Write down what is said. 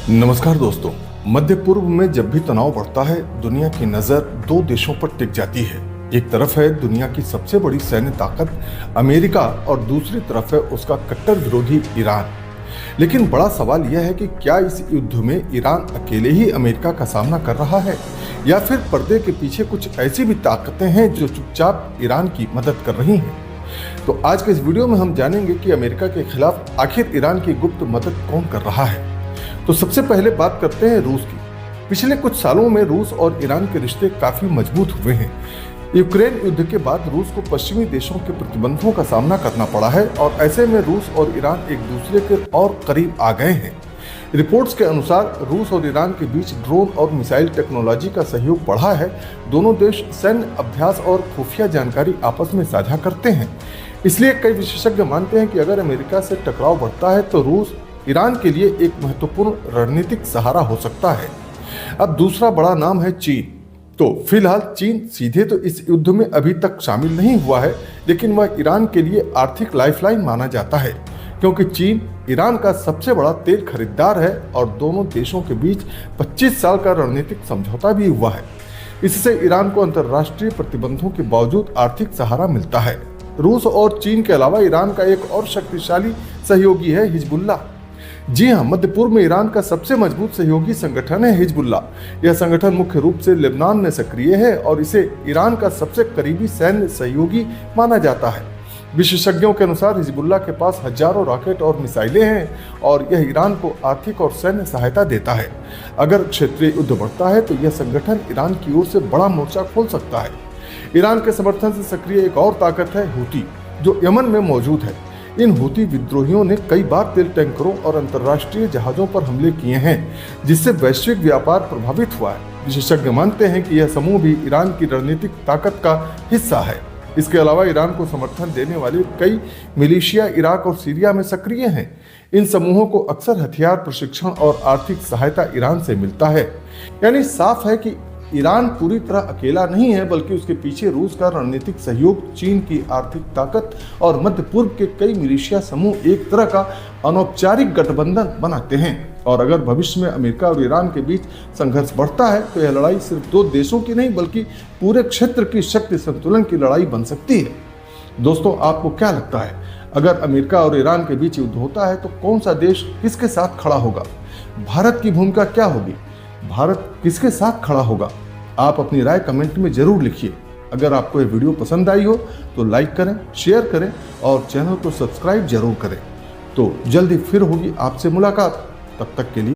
नमस्कार दोस्तों। मध्य पूर्व में जब भी तनाव बढ़ता है, दुनिया की नजर दो देशों पर टिक जाती है। एक तरफ है दुनिया की सबसे बड़ी सैन्य ताकत अमेरिका और दूसरी तरफ है उसका कट्टर विरोधी ईरान। लेकिन बड़ा सवाल यह है कि क्या इस युद्ध में ईरान अकेले ही अमेरिका का सामना कर रहा है या फिर पर्दे के पीछे कुछ ऐसी भी ताकतें हैं जो चुपचाप ईरान की मदद कर रही हैं। तो आज के इस वीडियो में हम जानेंगे कि अमेरिका के खिलाफ आखिर ईरान की गुप्त मदद कौन कर रहा है। तो सबसे पहले बात करते हैं रूस की। पिछले कुछ सालों में रूस और ईरान के रिश्ते काफी मजबूत हुए हैं। यूक्रेन युद्ध के बाद रूस को पश्चिमी देशों के प्रतिबंधों का सामना करना पड़ा है और ऐसे में रूस और ईरान एक दूसरे के और करीब आ गए हैं। रिपोर्ट्स के अनुसार रूस और ईरान के बीच ड्रोन और मिसाइल टेक्नोलॉजी का सहयोग बढ़ा है। दोनों देश सैन्य अभ्यास और खुफिया जानकारी आपस में साझा करते हैं। इसलिए कई विशेषज्ञ मानते हैं कि अगर अमेरिका से टकराव बढ़ता है तो रूस ईरान के लिए एक महत्वपूर्ण रणनीतिक सहारा हो सकता है। अब दूसरा बड़ा नाम है चीन। तो फिलहाल चीन सीधे तो इस युद्ध में अभी तक शामिल नहीं हुआ है, लेकिन वह ईरान के लिए आर्थिक लाइफलाइन माना जाता है, क्योंकि चीन ईरान का सबसे बड़ा तेल खरीदार है और दोनों देशों के बीच 25 साल का रणनीतिक समझौता भी हुआ है। इससे ईरान को अंतर्राष्ट्रीय प्रतिबंधों के बावजूद आर्थिक सहारा मिलता है। रूस और चीन के अलावा ईरान का एक और शक्तिशाली सहयोगी है हिजबुल्लाह। जी हाँ, मध्य पूर्व में ईरान का सबसे मजबूत सहयोगी संगठन है हिजबुल्लाह। यह संगठन मुख्य रूप से लेबनान में सक्रिय है और इसे ईरान का सबसे करीबी सैन्य सहयोगी माना जाता है। विशेषज्ञों के अनुसार हिजबुल्लाह के पास हजारों रॉकेट और मिसाइलें हैं और यह ईरान को आर्थिक और सैन्य सहायता देता है। अगर क्षेत्रीय युद्ध बढ़ता है तो यह संगठन ईरान की ओर से बड़ा मोर्चा खोल सकता है। ईरान के समर्थन से सक्रिय एक और ताकत है हूती, जो यमन में मौजूद है। इन हूती विद्रोहियों ने कई बार तेल टैंकरों और अंतर्राष्ट्रीय जहाजों पर हमले किए हैं, जिससे वैश्विक व्यापार प्रभावित हुआ है। विशेषज्ञ मानते हैं कि यह समूह भी ईरान की रणनीतिक ताकत का हिस्सा है। इसके अलावा ईरान को समर्थन देने वाले कई मिलिशिया इराक और सीरिया में सक्रिय हैं। इन समूहों को अक्सर हथियार, प्रशिक्षण और आर्थिक सहायता ईरान से मिलता है। यानी साफ है कि ईरान पूरी तरह अकेला नहीं है, बल्कि उसके पीछे रूस का रणनीतिक सहयोग, चीन की आर्थिक ताकत और मध्य पूर्व के कई मिलिशिया समूह एक तरह का अनौपचारिक गठबंधन बनाते हैं। और अगर भविष्य में अमेरिका और ईरान के बीच संघर्ष बढ़ता है तो यह लड़ाई सिर्फ दो देशों की नहीं, बल्कि पूरे क्षेत्र की शक्ति संतुलन की लड़ाई बन सकती है। दोस्तों, आपको क्या लगता है, अगर अमेरिका और ईरान के बीच युद्ध होता है तो कौन सा देश किसके साथ खड़ा होगा? भारत की भूमिका क्या होगी? भारत किसके साथ खड़ा होगा? आप अपनी राय कमेंट में जरूर लिखिए। अगर आपको ये वीडियो पसंद आई हो तो लाइक करें, शेयर करें और चैनल को सब्सक्राइब जरूर करें। तो जल्दी फिर होगी आपसे मुलाकात। तब तक के लिए